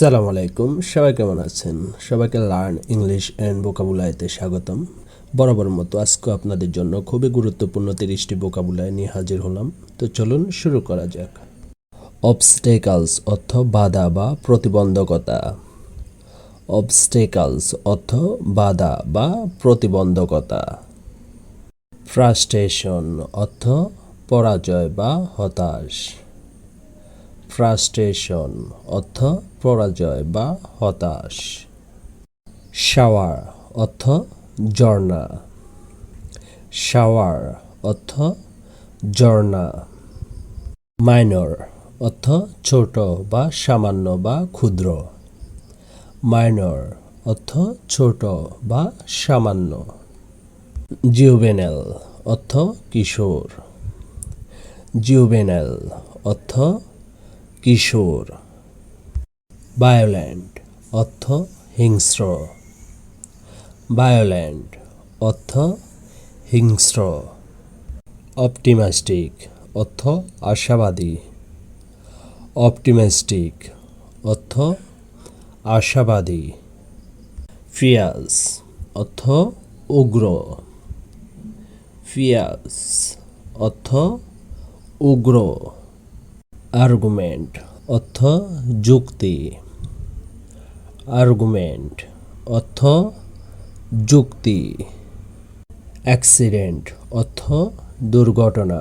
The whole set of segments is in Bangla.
আসসালামু আলাইকুম, সবাই কেমন আছেন? সবাইকে লার্ন ইংলিশ অ্যান্ড ভোকাবুলারিতে স্বাগতম। বরাবর মতো আজকে আপনাদের জন্য খুবই গুরুত্বপূর্ণ 30টি ভোকাবুলারি নিয়ে হাজির হলাম। তো চলুন শুরু করা যাক। অবস্টেকলস অর্থ বাধা বা প্রতিবন্ধকতা। অবস্টেকলস অর্থ বাধা বা প্রতিবন্ধকতা। ফ্রাস্ট্রেশন অর্থ পরাজয় বা হতাশ। ফ্রাস্ট্রেশন অর্থ পরাজয় বা হতাশ। শাওয়ার অর্থ ঝর্ণা। শাওয়ার অর্থ ঝর্ণা। মাইনর অর্থ ছোট বা সামান্য বা ক্ষুদ্র। মাইনর অর্থ ছোট বা সামান্য। জুভেনাইল অর্থ কিশোর। জুভেনাইল অর্থ কিশোর। ভায়োলেন্ট অর্থ হিংস্র। ভায়োলেন্ট অর্থ হিংস্র। অপটিমিস্টিক অর্থ আশাবাদী। অপটিমিস্টিক অর্থ আশাবাদী। ফিয়ার্স অর্থ উগ্র। ফিয়ার্স অর্থ উগ্র। আর্গুমেন্ট অর্থ যুক্তি। আর্গুমেন্ট অর্থ যুক্তি। অ্যাক্সিডেন্ট অর্থ দুর্ঘটনা।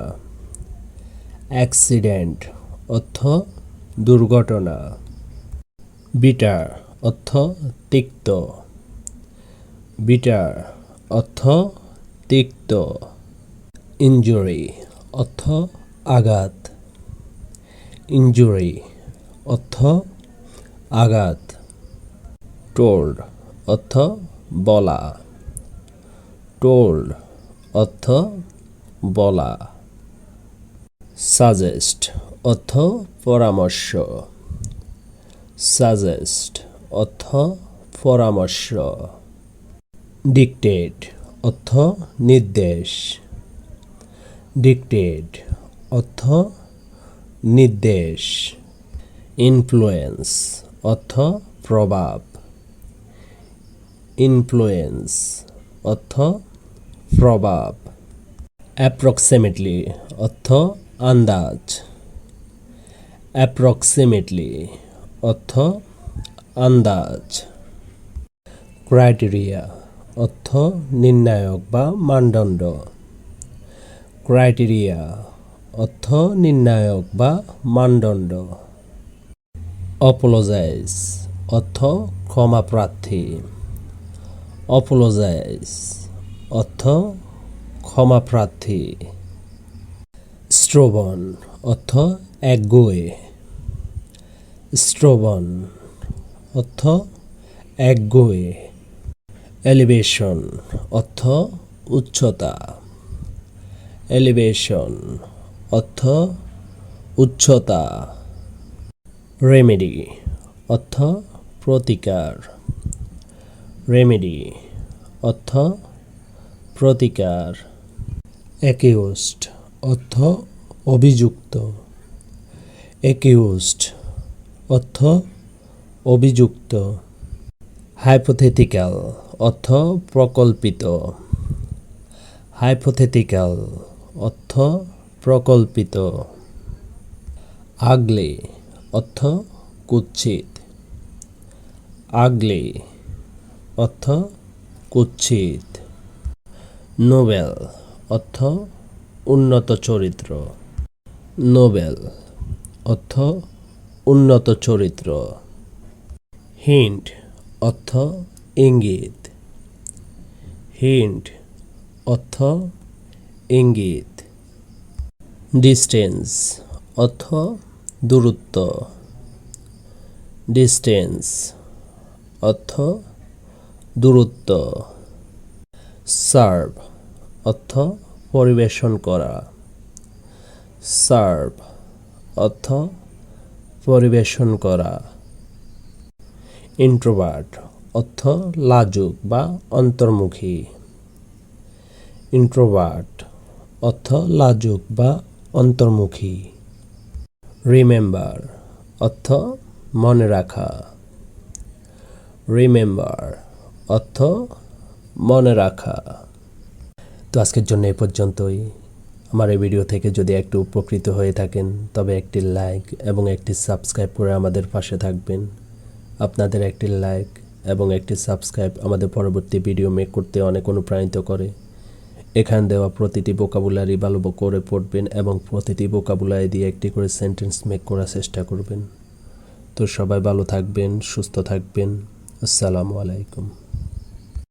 অ্যাক্সিডেন্ট অর্থ দুর্ঘটনা। বিটার অর্থ তিক্ত। বিটার অর্থ তিক্ত। ইনজুরি অর্থ আঘাত। ইনজুরি অর্থ আঘাত। টোল্ড অর্থ বলা। টোল্ড অর্থ বলা। সাজেস্ট অর্থ পরামর্শ। সাজেস্ট অর্থ পরামর্শ। ডিকটেট অর্থ নির্দেশ। ডিকটেট অর্থ নির্দেশ। ইনফ্লুয়েন্স অর্থ প্রভাব। ইনফ্লুয়েন্স অর্থ প্রভাব। অ্যাপ্রক্সিমেটলি অর্থ আন্দাজ। অ্যাপ্রক্সিমেটলি অর্থ আন্দাজ। ক্রাইটেরিয়া অর্থ নির্ণায়ক বা মানদণ্ড। ক্রাইটেরিয়া অর্থ নির্ণায়ক বা মানদণ্ড। অপোলোজাইজ অর্থ ক্ষমাপ্রার্থী। অপোলোজাইজ অর্থ ক্ষমাপ্রার্থী। স্ট্রোবন অর্থ একগুঁয়ে। স্ট্রোবন অর্থ একগুঁয়ে। এলিভেশন অর্থ উচ্চতা। এলিভেশন অর্থ উচ্চতা। রেমেডি অর্থ প্রতিকার। রেমেডি অর্থ প্রতিকার। অ্যাকিউজড অর্থ অভিযুক্ত। অ্যাকিউজড অর্থ অভিযুক্ত। হাইপোথেটিক্যাল অর্থ প্রকল্পিত। হাইপোথেটিক্যাল অর্থ প্রকল্পিত। আগলি অর্থ কুৎসিত। আগলি অর্থ কুৎসিত। নোবেল অর্থ উন্নত চরিত্র। নোবেল অর্থ উন্নত চরিত্র। হিন্ট অর্থ ইঙ্গিত। হিন্ট অর্থ ইঙ্গিত। ডিস্টেন্স অর্থ দূরত্ব। ডিস্টেন্স অর্থ দূরত্ব। সার্ভ অর্থ পরিবেশন করা। সার্ভ অর্থ পরিবেশন করা। ইন্ট্রোভার্ট অর্থ লাজুক বা অন্তর্মুখী। ইন্ট্রোভার্ট অর্থ লাজুক বা অন্তর্মুখী। রিমেম্বার অর্থ মনে রাখা। রিমেম্বার অর্থ মনে রাখা। তো আজকের জন্য এ পর্যন্তই। আমার এই ভিডিও থেকে যদি একটু উপকৃত হয়ে থাকেন তবে একটি লাইক এবং একটি সাবস্ক্রাইব করে আমাদের পাশে থাকবেন। আপনাদের একটি লাইক এবং একটি সাবস্ক্রাইব আমাদের পরবর্তী ভিডিও মেক করতে অনেক অনুপ্রাণিত করে। এখানে দেওয়া প্রতিটি ভোকাবুলারি ভালো করে পড়বেন এবং প্রতিটি ভোকাবুলারি দিয়ে একটি করে সেন্টেন্স মেক করার চেষ্টা করবেন। তো সবাই ভালো থাকবেন, সুস্থ থাকবেন। আসসালামু আলাইকুম।